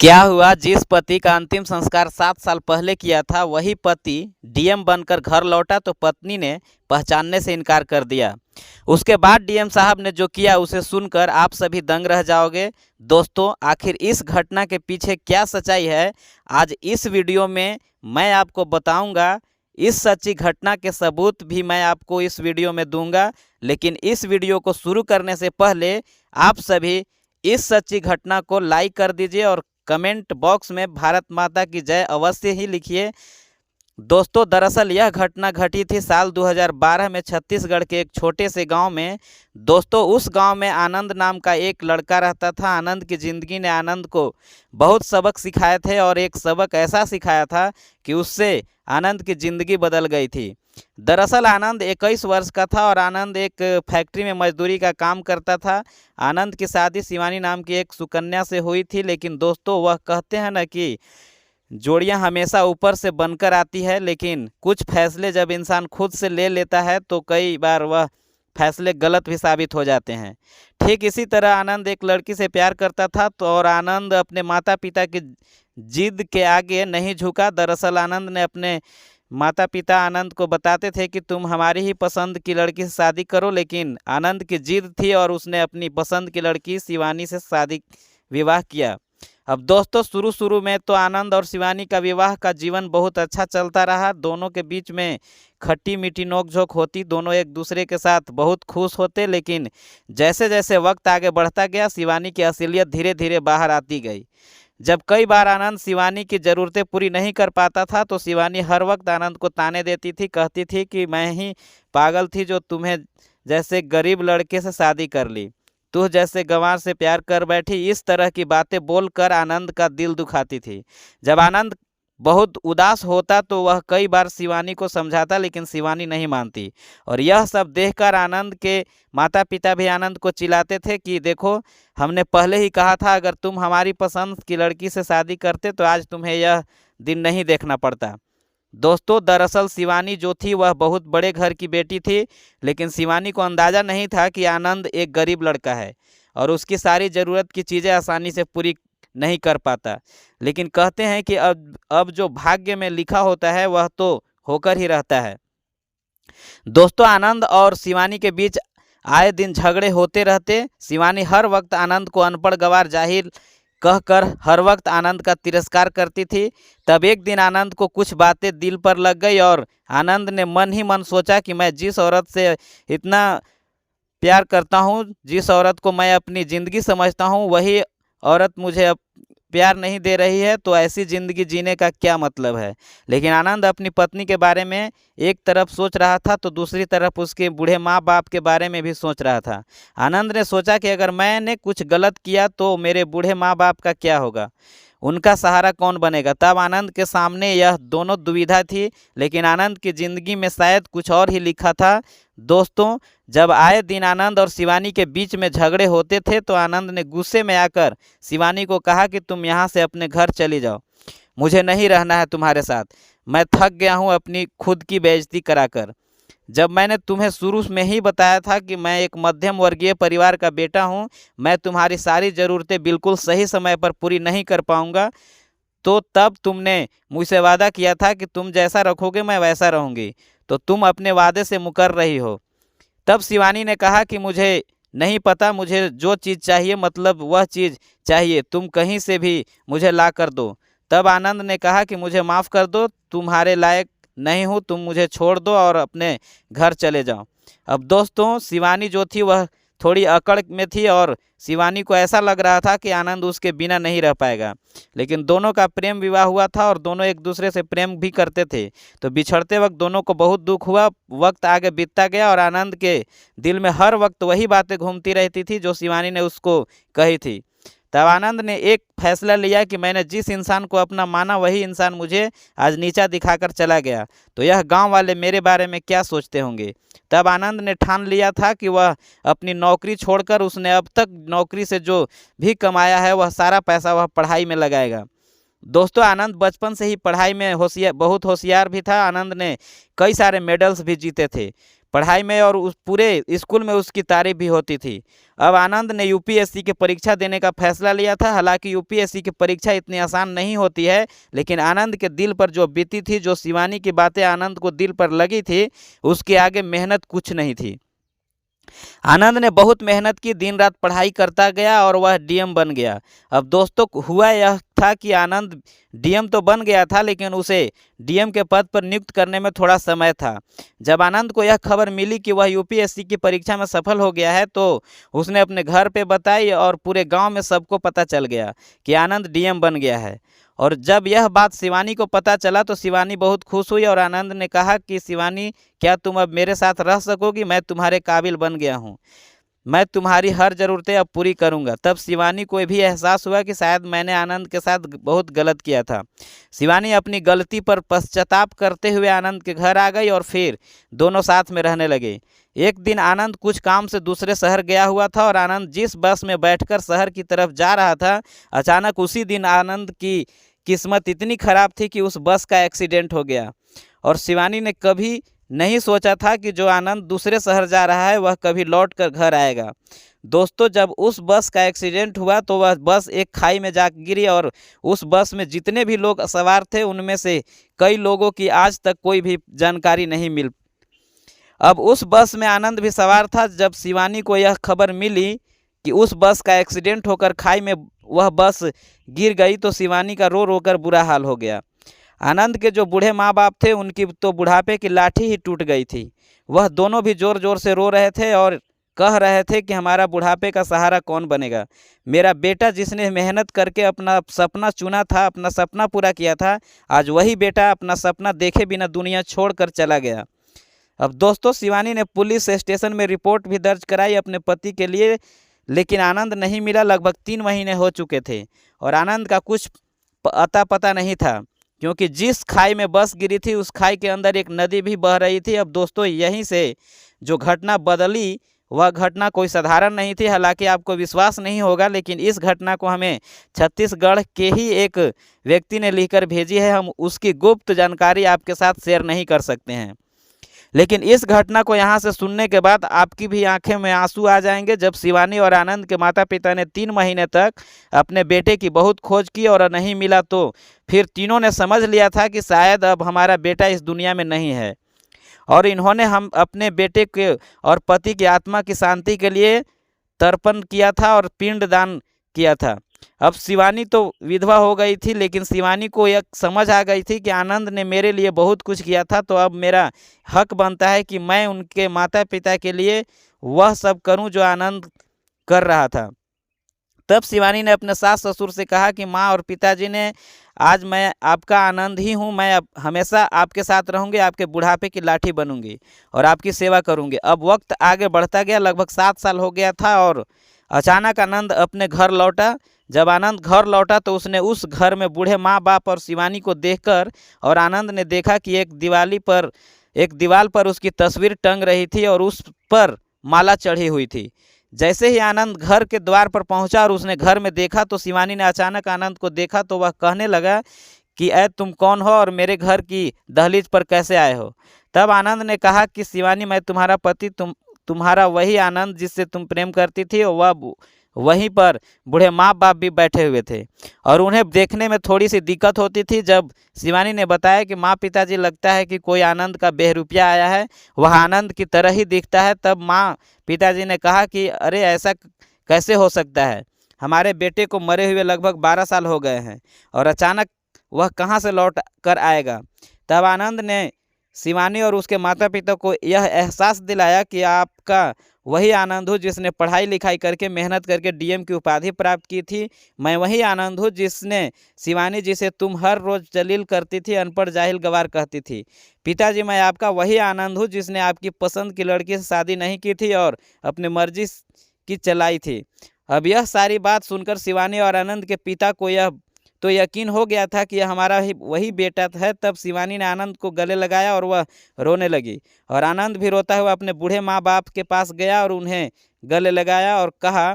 क्या हुआ, जिस पति का अंतिम संस्कार 7 साल पहले किया था वही पति डीएम बनकर घर लौटा तो पत्नी ने पहचानने से इनकार कर दिया। उसके बाद डीएम साहब ने जो किया उसे सुनकर आप सभी दंग रह जाओगे। दोस्तों, आखिर इस घटना के पीछे क्या सच्चाई है, आज इस वीडियो में मैं आपको बताऊंगा। इस सच्ची घटना के सबूत भी मैं आपको इस वीडियो में दूंगा। लेकिन इस वीडियो को शुरू करने से पहले आप सभी इस सच्ची घटना को लाइक कर दीजिए और कमेंट बॉक्स में भारत माता की जय अवश्य ही लिखिए। दोस्तों, दरअसल यह घटना घटी थी साल 2012 में छत्तीसगढ़ के एक छोटे से गांव में। दोस्तों, उस गांव में आनंद नाम का एक लड़का रहता था। आनंद की ज़िंदगी ने आनंद को बहुत सबक सिखाए थे और एक सबक ऐसा सिखाया था कि उससे आनंद की ज़िंदगी बदल गई थी। दरअसल आनंद 21 वर्ष का था और आनंद एक फैक्ट्री में मजदूरी का काम करता था। आनंद की शादी शिवानी नाम की एक सुकन्या से हुई थी। लेकिन दोस्तों, वह कहते हैं ना कि जोड़ियां हमेशा ऊपर से बनकर आती है, लेकिन कुछ फैसले जब इंसान खुद से ले लेता है तो कई बार वह फैसले गलत भी साबित हो जाते हैं। ठीक इसी तरह आनंद एक लड़की से प्यार करता था और आनंद अपने माता पिता की जिद के आगे नहीं झुका। दरअसल आनंद ने अपने माता पिता आनंद को बताते थे कि तुम हमारी ही पसंद की लड़की से शादी करो, लेकिन आनंद की जिद थी और उसने अपनी पसंद की लड़की शिवानी से शादी विवाह किया। अब दोस्तों, शुरू शुरू में तो आनंद और शिवानी का विवाह का जीवन बहुत अच्छा चलता रहा। दोनों के बीच में खट्टी मीठी नोकझोंक होती, दोनों एक दूसरे के साथ बहुत खुश होते। लेकिन जैसे जैसे वक्त आगे बढ़ता गया, शिवानी की असलियत धीरे धीरे बाहर आती गई। जब कई बार आनंद शिवानी की ज़रूरतें पूरी नहीं कर पाता था तो शिवानी हर वक्त आनंद को ताने देती थी, कहती थी कि मैं ही पागल थी जो तुम्हें जैसे गरीब लड़के से शादी कर ली, तू जैसे गंवार से प्यार कर बैठी। इस तरह की बातें बोलकर आनंद का दिल दुखाती थी। जब आनंद बहुत उदास होता तो वह कई बार शिवानी को समझाता, लेकिन शिवानी नहीं मानती। और यह सब देखकर आनंद के माता पिता भी आनंद को चिल्लाते थे कि देखो, हमने पहले ही कहा था अगर तुम हमारी पसंद की लड़की से शादी करते तो आज तुम्हें यह दिन नहीं देखना पड़ता। दोस्तों, दरअसल शिवानी जो थी वह बहुत बड़े घर की बेटी थी, लेकिन शिवानी को अंदाज़ा नहीं था कि आनंद एक गरीब लड़का है और उसकी सारी ज़रूरत की चीज़ें आसानी से पूरी नहीं कर पाता। लेकिन कहते हैं कि अब जो भाग्य में लिखा होता है वह तो होकर ही रहता है। दोस्तों, आनंद और शिवानी के बीच आए दिन झगड़े होते रहते। शिवानी हर वक्त आनंद को अनपढ़ गंवार जाहिल कहकर हर वक्त आनंद का तिरस्कार करती थी। तब एक दिन आनंद को कुछ बातें दिल पर लग गई और आनंद ने मन ही मन सोचा कि मैं जिस औरत से इतना प्यार करता हूँ, जिस औरत को मैं अपनी ज़िंदगी समझता हूँ, वही औरत मुझे अब प्यार नहीं दे रही है, तो ऐसी ज़िंदगी जीने का क्या मतलब है। लेकिन आनंद अपनी पत्नी के बारे में एक तरफ सोच रहा था तो दूसरी तरफ उसके बूढ़े माँ बाप के बारे में भी सोच रहा था। आनंद ने सोचा कि अगर मैंने कुछ गलत किया तो मेरे बूढ़े माँ बाप का क्या होगा, उनका सहारा कौन बनेगा। तब आनंद के सामने यह दोनों दुविधा थी, लेकिन आनंद की ज़िंदगी में शायद कुछ और ही लिखा था। दोस्तों, जब आए दिन आनंद और शिवानी के बीच में झगड़े होते थे तो आनंद ने गुस्से में आकर शिवानी को कहा कि तुम यहाँ से अपने घर चली जाओ, मुझे नहीं रहना है तुम्हारे साथ। मैं थक गया हूँ अपनी खुद की बेइज्जती कराकर। जब मैंने तुम्हें शुरू में ही बताया था कि मैं एक मध्यम वर्गीय परिवार का बेटा हूँ, मैं तुम्हारी सारी ज़रूरतें बिल्कुल सही समय पर पूरी नहीं कर पाऊँगा, तो तब तुमने मुझसे वादा किया था कि तुम जैसा रखोगे मैं वैसा रहूँगी, तो तुम अपने वादे से मुकर रही हो। तब शिवानी ने कहा कि मुझे नहीं पता, मुझे जो चीज़ चाहिए मतलब वह चीज़ चाहिए, तुम कहीं से भी मुझे ला कर दो। तब आनंद ने कहा कि मुझे माफ़ कर दो, तुम्हारे लायक नहीं हूँ, तुम मुझे छोड़ दो और अपने घर चले जाओ। अब दोस्तों, शिवानी जो थी वह थोड़ी अकड़ में थी और शिवानी को ऐसा लग रहा था कि आनंद उसके बिना नहीं रह पाएगा। लेकिन दोनों का प्रेम विवाह हुआ था और दोनों एक दूसरे से प्रेम भी करते थे, तो बिछड़ते वक्त दोनों को बहुत दुख हुआ। वक्त आगे बीतता गया और आनंद के दिल में हर वक्त वही बातें घूमती रहती थी जो शिवानी ने उसको कही थी। तब आनंद ने एक फैसला लिया कि मैंने जिस इंसान को अपना माना वही इंसान मुझे आज नीचा दिखाकर चला गया, तो यह गांव वाले मेरे बारे में क्या सोचते होंगे। तब आनंद ने ठान लिया था कि वह अपनी नौकरी छोड़कर उसने अब तक नौकरी से जो भी कमाया है वह सारा पैसा वह पढ़ाई में लगाएगा। दोस्तों, आनंद बचपन से ही पढ़ाई में बहुत होशियार भी था। आनंद ने कई सारे मेडल्स भी जीते थे। पढ़ाई में और उस पूरे स्कूल में उसकी तारीफ भी होती थी। अब आनंद ने यूपीएससी की परीक्षा देने का फैसला लिया था। हालांकि यूपीएससी की परीक्षा इतनी आसान नहीं होती है, लेकिन आनंद के दिल पर जो बीती थी, जो शिवानी की बातें आनंद को दिल पर लगी थी, उसके आगे मेहनत कुछ नहीं थी। आनंद ने बहुत मेहनत की, दिन रात पढ़ाई करता गया और वह डीएम बन गया। अब दोस्तों, हुआ यह था कि आनंद डीएम तो बन गया था, लेकिन उसे डीएम के पद पर नियुक्त करने में थोड़ा समय था। जब आनंद को यह खबर मिली कि वह यूपीएससी की परीक्षा में सफल हो गया है, तो उसने अपने घर पे बताई और पूरे गांव में सबको पता चल गया कि आनंद डीएम बन गया है। और जब यह बात शिवानी को पता चला तो शिवानी बहुत खुश हुई और आनंद ने कहा कि शिवानी, क्या तुम अब मेरे साथ रह सकोगी? मैं तुम्हारे काबिल बन गया हूँ, मैं तुम्हारी हर ज़रूरतें अब पूरी करूँगा। तब शिवानी को भी एहसास हुआ कि शायद मैंने आनंद के साथ बहुत गलत किया था। शिवानी अपनी गलती पर पश्चाताप करते हुए आनंद के घर आ गई और फिर दोनों साथ में रहने लगे। एक दिन आनंद कुछ काम से दूसरे शहर गया हुआ था और आनंद जिस बस में बैठकर शहर की तरफ जा रहा था, अचानक उसी दिन आनंद की किस्मत इतनी खराब थी कि उस बस का एक्सीडेंट हो गया। और शिवानी ने कभी नहीं सोचा था कि जो आनंद दूसरे शहर जा रहा है वह कभी लौट कर घर आएगा। दोस्तों, जब उस बस का एक्सीडेंट हुआ तो वह बस एक खाई में जा गिरी और उस बस में जितने भी लोग सवार थे उनमें से कई लोगों की आज तक कोई भी जानकारी नहीं मिल। अब उस बस में आनंद भी सवार था। जब शिवानी को यह खबर मिली कि उस बस का एक्सीडेंट होकर खाई में वह बस गिर गई तो शिवानी का रो रो कर बुरा हाल हो गया। आनंद के जो बूढ़े माँ बाप थे उनकी तो बुढ़ापे की लाठी ही टूट गई थी। वह दोनों भी ज़ोर ज़ोर से रो रहे थे और कह रहे थे कि हमारा बुढ़ापे का सहारा कौन बनेगा? मेरा बेटा जिसने मेहनत करके अपना सपना चुना था, अपना सपना पूरा किया था, आज वही बेटा अपना सपना देखे बिना दुनिया छोड़कर चला गया। अब दोस्तों, शिवानी ने पुलिस स्टेशन में रिपोर्ट भी दर्ज कराई अपने पति के लिए, लेकिन आनंद नहीं मिला। लगभग 3 महीने हो चुके थे और आनंद का कुछ अता पता नहीं था, क्योंकि जिस खाई में बस गिरी थी उस खाई के अंदर एक नदी भी बह रही थी। अब दोस्तों, यहीं से जो घटना बदली वह घटना कोई साधारण नहीं थी। हालांकि आपको विश्वास नहीं होगा, लेकिन इस घटना को हमें छत्तीसगढ़ के ही एक व्यक्ति ने लिखकर भेजी है। हम उसकी गुप्त जानकारी आपके साथ शेयर नहीं कर सकते हैं, लेकिन इस घटना को यहाँ से सुनने के बाद आपकी भी आंखें में आंसू आ जाएंगे। जब शिवानी और आनंद के माता पिता ने 3 महीने तक अपने बेटे की बहुत खोज की और नहीं मिला, तो फिर तीनों ने समझ लिया था कि शायद अब हमारा बेटा इस दुनिया में नहीं है। और इन्होंने हम अपने बेटे के और पति की आत्मा की शांति के लिए तर्पण किया था और पिंड दान किया था। अब शिवानी तो विधवा हो गई थी, लेकिन शिवानी को यह समझ आ गई थी कि आनंद ने मेरे लिए बहुत कुछ किया था, तो अब मेरा हक बनता है कि मैं उनके माता पिता के लिए वह सब करूं जो आनंद कर रहा था। तब शिवानी ने अपने सास ससुर से कहा कि माँ और पिताजी ने, आज मैं आपका आनंद ही हूँ, मैं अब हमेशा आपके साथ रहूँगी, आपके बुढ़ापे की लाठी बनूंगी और आपकी सेवा करूँगी। अब वक्त आगे बढ़ता गया, लगभग 7 साल हो गया था और अचानक आनंद अपने घर लौटा। जब आनंद घर लौटा तो उसने उस घर में बूढ़े माँ बाप और शिवानी को देखकर और आनंद ने देखा कि एक दीवार पर उसकी तस्वीर टंग रही थी और उस पर माला चढ़ी हुई थी। जैसे ही आनंद घर के द्वार पर पहुंचा और उसने घर में देखा तो शिवानी ने अचानक आनंद को देखा तो वह कहने लगा कि ऐ तुम कौन हो और मेरे घर की दहलीज पर कैसे आए हो? तब आनंद ने कहा कि शिवानी, मैं तुम्हारा पति, तुम्हारा वही आनंद जिससे तुम प्रेम करती थी। वह वहीं पर बूढ़े माँ बाप भी बैठे हुए थे और उन्हें देखने में थोड़ी सी दिक्कत होती थी। जब शिवानी ने बताया कि माँ पिताजी, लगता है कि कोई आनंद का बेहरूपिया आया है, वह आनंद की तरह ही दिखता है, तब माँ पिताजी ने कहा कि अरे ऐसा कैसे हो सकता है? हमारे बेटे को मरे हुए लगभग 12 साल हो गए हैं और अचानक वह कहाँ से लौट कर आएगा? तब आनंद ने शिवानी और उसके माता पिता को यह एहसास दिलाया कि आपका वही आनंद हूँ जिसने पढ़ाई लिखाई करके मेहनत करके डीएम की उपाधि प्राप्त की थी। मैं वही आनंद हूँ जिसने शिवानी, जिसे तुम हर रोज़ जलील करती थी, अनपढ़ जाहिल गवार कहती थी। पिताजी, मैं आपका वही आनंद हूँ जिसने आपकी पसंद की लड़की से शादी नहीं की थी और अपनी मर्जी की चलाई थी। अब यह सारी बात सुनकर शिवानी और आनंद के पिता को यह तो यकीन हो गया था कि यह हमारा ही वही बेटा है। तब शिवानी ने आनंद को गले लगाया और वह रोने लगी और आनंद भी रोता हुआ अपने बूढ़े माँ बाप के पास गया और उन्हें गले लगाया और कहा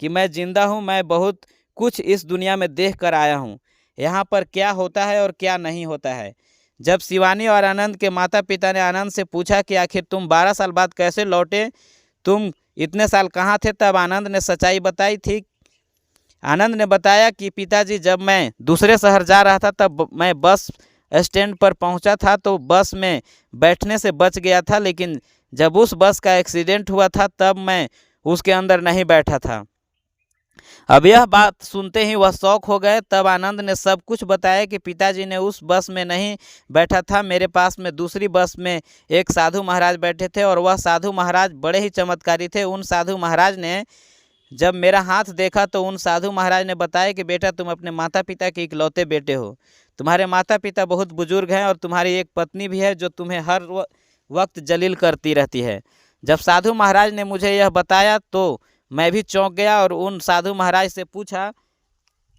कि मैं जिंदा हूँ, मैं बहुत कुछ इस दुनिया में देख कर आया हूँ, यहाँ पर क्या होता है और क्या नहीं होता है। जब शिवानी और आनंद के माता पिता ने आनंद से पूछा कि आखिर तुम 12 साल बाद कैसे लौटे, तुम इतने साल कहाँ थे, तब आनंद ने सच्चाई बताई थी। आनंद ने बताया कि पिताजी, जब मैं दूसरे शहर जा रहा था तब मैं बस स्टैंड पर पहुंचा था तो बस में बैठने से बच गया था, लेकिन जब उस बस का एक्सीडेंट हुआ था तब मैं उसके अंदर नहीं बैठा था। अब यह बात सुनते ही वह शौक हो गए। तब आनंद ने सब कुछ बताया कि पिताजी ने उस बस में नहीं बैठा था, मेरे पास में दूसरी बस में एक साधु महाराज बैठे थे और वह साधु महाराज बड़े ही चमत्कारी थे। उन साधु महाराज ने जब मेरा हाथ देखा तो उन साधु महाराज ने बताया कि बेटा, तुम अपने माता पिता के इकलौते बेटे हो। तुम्हारे माता पिता बहुत बुजुर्ग हैं और तुम्हारी एक पत्नी भी है जो तुम्हें हर वक्त जलील करती रहती है। जब साधु महाराज ने मुझे यह बताया तो मैं भी चौंक गया और उन साधु महाराज से पूछा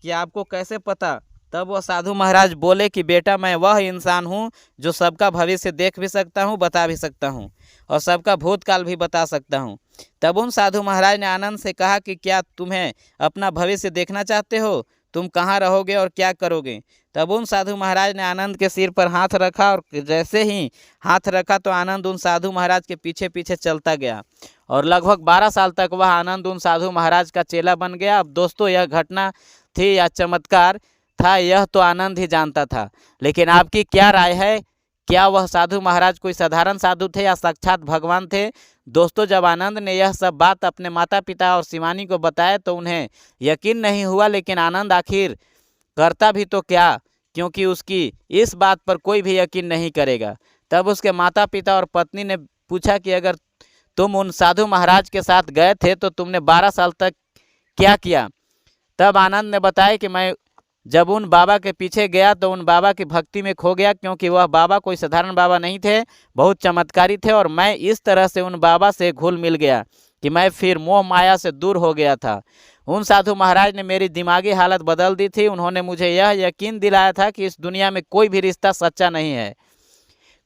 कि आपको कैसे पता। तब वह साधु महाराज बोले कि बेटा, मैं वह इंसान हूँ जो सबका भविष्य देख भी सकता हूँ, बता भी सकता हूँ और सबका भूतकाल भी बता सकता हूँ। तब उन साधु महाराज ने आनंद से कहा कि क्या तुम्हें अपना भविष्य देखना चाहते हो, तुम कहाँ रहोगे और क्या करोगे। तब उन साधु महाराज ने आनंद के सिर पर हाथ रखा और जैसे ही हाथ रखा तो आनंद उन साधु महाराज के पीछे पीछे चलता गया और लगभग 12 साल तक वह आनंद उन साधु महाराज का चेला बन गया। अब दोस्तों, यह घटना थी या चमत्कार था, यह तो आनंद ही जानता था, लेकिन आपकी क्या राय है? क्या वह साधु महाराज कोई साधारण साधु थे या साक्षात भगवान थे? दोस्तों, जब आनंद ने यह सब बात अपने माता पिता और शिवानी को बताया तो उन्हें यकीन नहीं हुआ, लेकिन आनंद आखिर करता भी तो क्या, क्योंकि उसकी इस बात पर कोई भी यकीन नहीं करेगा। तब उसके माता पिता और पत्नी ने पूछा कि अगर तुम उन साधु महाराज के साथ गए थे तो तुमने 12 साल तक क्या किया? तब आनंद ने बताया कि मैं जब उन बाबा के पीछे गया तो उन बाबा की भक्ति में खो गया, क्योंकि वह बाबा कोई साधारण बाबा नहीं थे, बहुत चमत्कारी थे और मैं इस तरह से उन बाबा से घुल मिल गया कि मैं फिर मोह माया से दूर हो गया था। उन साधु महाराज ने मेरी दिमागी हालत बदल दी थी। उन्होंने मुझे यह यकीन दिलाया था कि इस दुनिया में कोई भी रिश्ता सच्चा नहीं है,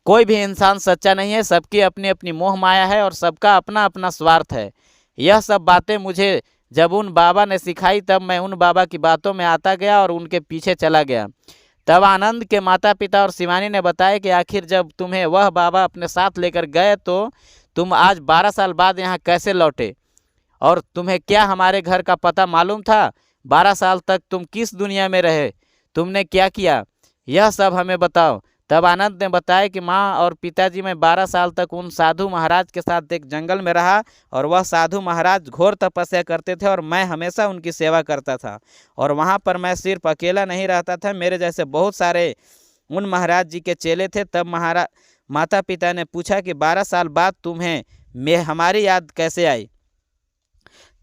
कोई भी इंसान सच्चा नहीं है, सबकी अपनी अपनी मोह माया है और सबका अपना अपना स्वार्थ है। यह सब बातें मुझे जब उन बाबा ने सिखाई तब मैं उन बाबा की बातों में आता गया और उनके पीछे चला गया। तब आनंद के माता पिता और शिवानी ने बताया कि आखिर जब तुम्हें वह बाबा अपने साथ लेकर गए तो तुम आज 12 साल बाद यहाँ कैसे लौटे और तुम्हें क्या हमारे घर का पता मालूम था? 12 साल तक तुम किस दुनिया में रहे, तुमने क्या किया, यह सब हमें बताओ। तब आनंद ने बताया कि माँ और पिताजी, मैं 12 साल तक उन साधु महाराज के साथ एक जंगल में रहा और वह साधु महाराज घोर तपस्या करते थे और मैं हमेशा उनकी सेवा करता था और वहाँ पर मैं सिर्फ अकेला नहीं रहता था, मेरे जैसे बहुत सारे उन महाराज जी के चेले थे। तब माता पिता ने पूछा कि 12 साल बाद तुम्हें हमारी याद कैसे आई?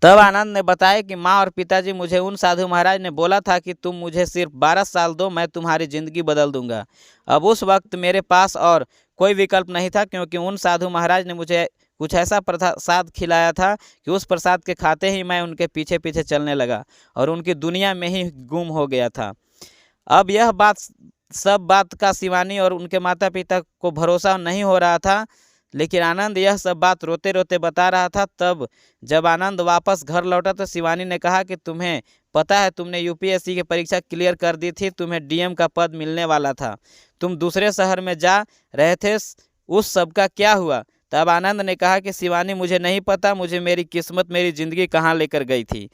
तब आनंद ने बताया कि माँ और पिताजी, मुझे उन साधु महाराज ने बोला था कि तुम मुझे सिर्फ 12 साल दो, मैं तुम्हारी ज़िंदगी बदल दूंगा। अब उस वक्त मेरे पास और कोई विकल्प नहीं था, क्योंकि उन साधु महाराज ने मुझे कुछ ऐसा प्रसाद खिलाया था कि उस प्रसाद के खाते ही मैं उनके पीछे पीछे चलने लगा और उनकी दुनिया में ही गुम हो गया था। अब यह सब बात का शिवानी और उनके माता पिता को भरोसा नहीं हो रहा था, लेकिन आनंद यह सब बात रोते रोते बता रहा था। तब जब आनंद वापस घर लौटा तो शिवानी ने कहा कि तुम्हें पता है, तुमने यूपीएससी की परीक्षा क्लियर कर दी थी, तुम्हें डीएम का पद मिलने वाला था, तुम दूसरे शहर में जा रहे थे, उस सब का क्या हुआ? तब आनंद ने कहा कि शिवानी, मुझे नहीं पता, मुझे मेरी किस्मत मेरी ज़िंदगी कहाँ लेकर गई थी,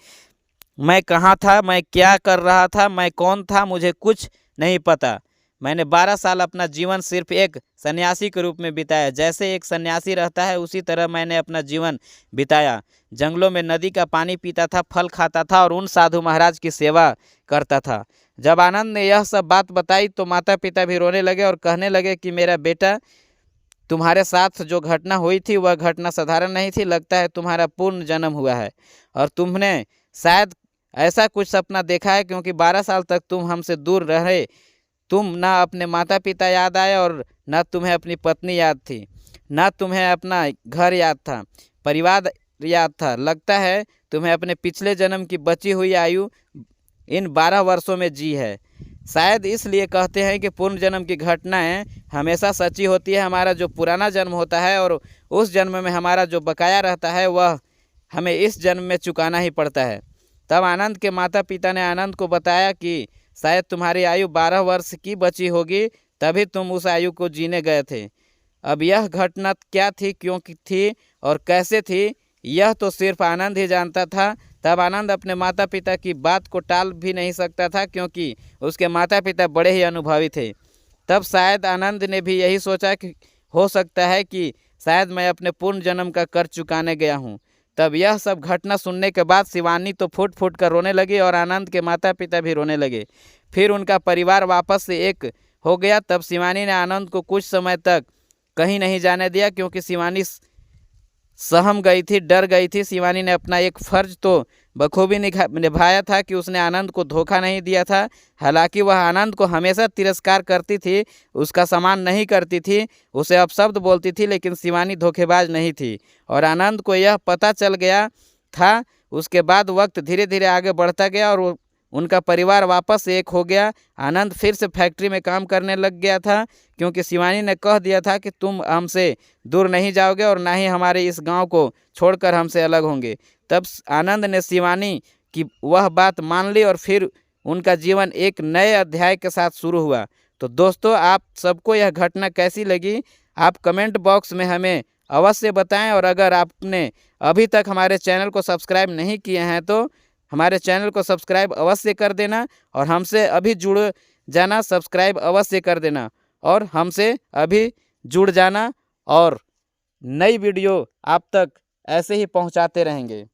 मैं कहाँ था, मैं क्या कर रहा था, मैं कौन था, मुझे कुछ नहीं पता। मैंने 12 साल अपना जीवन सिर्फ एक सन्यासी के रूप में बिताया। जैसे एक सन्यासी रहता है उसी तरह मैंने अपना जीवन बिताया। जंगलों में नदी का पानी पीता था, फल खाता था और उन साधु महाराज की सेवा करता था। जब आनंद ने यह सब बात बताई तो माता पिता भी रोने लगे और कहने लगे कि मेरा बेटा, तुम्हारे साथ जो घटना हुई थी वह घटना साधारण नहीं थी, लगता है तुम्हारा पूर्ण जन्म हुआ है और तुमने शायद ऐसा कुछ सपना देखा है, क्योंकि 12 साल तक तुम हमसे दूर रहे, तुम ना अपने माता पिता याद आए और ना तुम्हें अपनी पत्नी याद थी, ना तुम्हें अपना घर याद था, परिवार याद था। लगता है तुम्हें अपने पिछले जन्म की बची हुई आयु इन 12 वर्षों में जी है। शायद इसलिए कहते हैं कि पूर्व जन्म की घटनाएं हमेशा सच्ची होती है। हमारा जो पुराना जन्म होता है और उस जन्म में हमारा जो बकाया रहता है वह हमें इस जन्म में चुकाना ही पड़ता है। तब आनंद के माता पिता ने आनंद को बताया कि शायद तुम्हारी आयु 12 वर्ष की बची होगी। तभी तुम उस आयु को जीने गए थे। अब यह घटना क्या थी, क्यों थी और कैसे थी, यह तो सिर्फ आनंद ही जानता था। तब आनंद अपने माता पिता की बात को टाल भी नहीं सकता था, क्योंकि उसके माता पिता बड़े ही अनुभवी थे। तब शायद आनंद ने भी यही सोचा कि हो सकता है कि शायद मैं अपने पूर्ण जन्म का कर्ज चुकाने गया हूँ। तब यह सब घटना सुनने के बाद शिवानी तो फूट फूट कर रोने लगी और आनंद के माता पिता भी रोने लगे। फिर उनका परिवार वापस से एक हो गया। तब शिवानी ने आनंद को कुछ समय तक कहीं नहीं जाने दिया, क्योंकि शिवानी सहम गई थी, डर गई थी। शिवानी ने अपना एक फर्ज तो बखूबी निभाया था कि उसने आनंद को धोखा नहीं दिया था। हालांकि वह आनंद को हमेशा तिरस्कार करती थी, उसका सम्मान नहीं करती थी, उसे अपशब्द बोलती थी, लेकिन शिवानी धोखेबाज नहीं थी और आनंद को यह पता चल गया था। उसके बाद वक्त धीरे धीरे आगे बढ़ता गया और उनका परिवार वापस एक हो गया। आनंद फिर से फैक्ट्री में काम करने लग गया था, क्योंकि शिवानी ने कह दिया था कि तुम हमसे दूर नहीं जाओगे और ना ही हमारे इस गांव को छोड़कर हमसे अलग होंगे। तब आनंद ने शिवानी की वह बात मान ली और फिर उनका जीवन एक नए अध्याय के साथ शुरू हुआ। तो दोस्तों, आप सबको यह घटना कैसी लगी, आप कमेंट बॉक्स में हमें अवश्य बताएं। और अगर आपने अभी तक हमारे चैनल को सब्सक्राइब नहीं किए हैं तो हमारे चैनल को सब्सक्राइब अवश्य कर देना और हमसे अभी जुड़ जाना, सब्सक्राइब अवश्य कर देना और हमसे अभी जुड़ जाना, और नई वीडियो आप तक ऐसे ही पहुंचाते रहेंगे।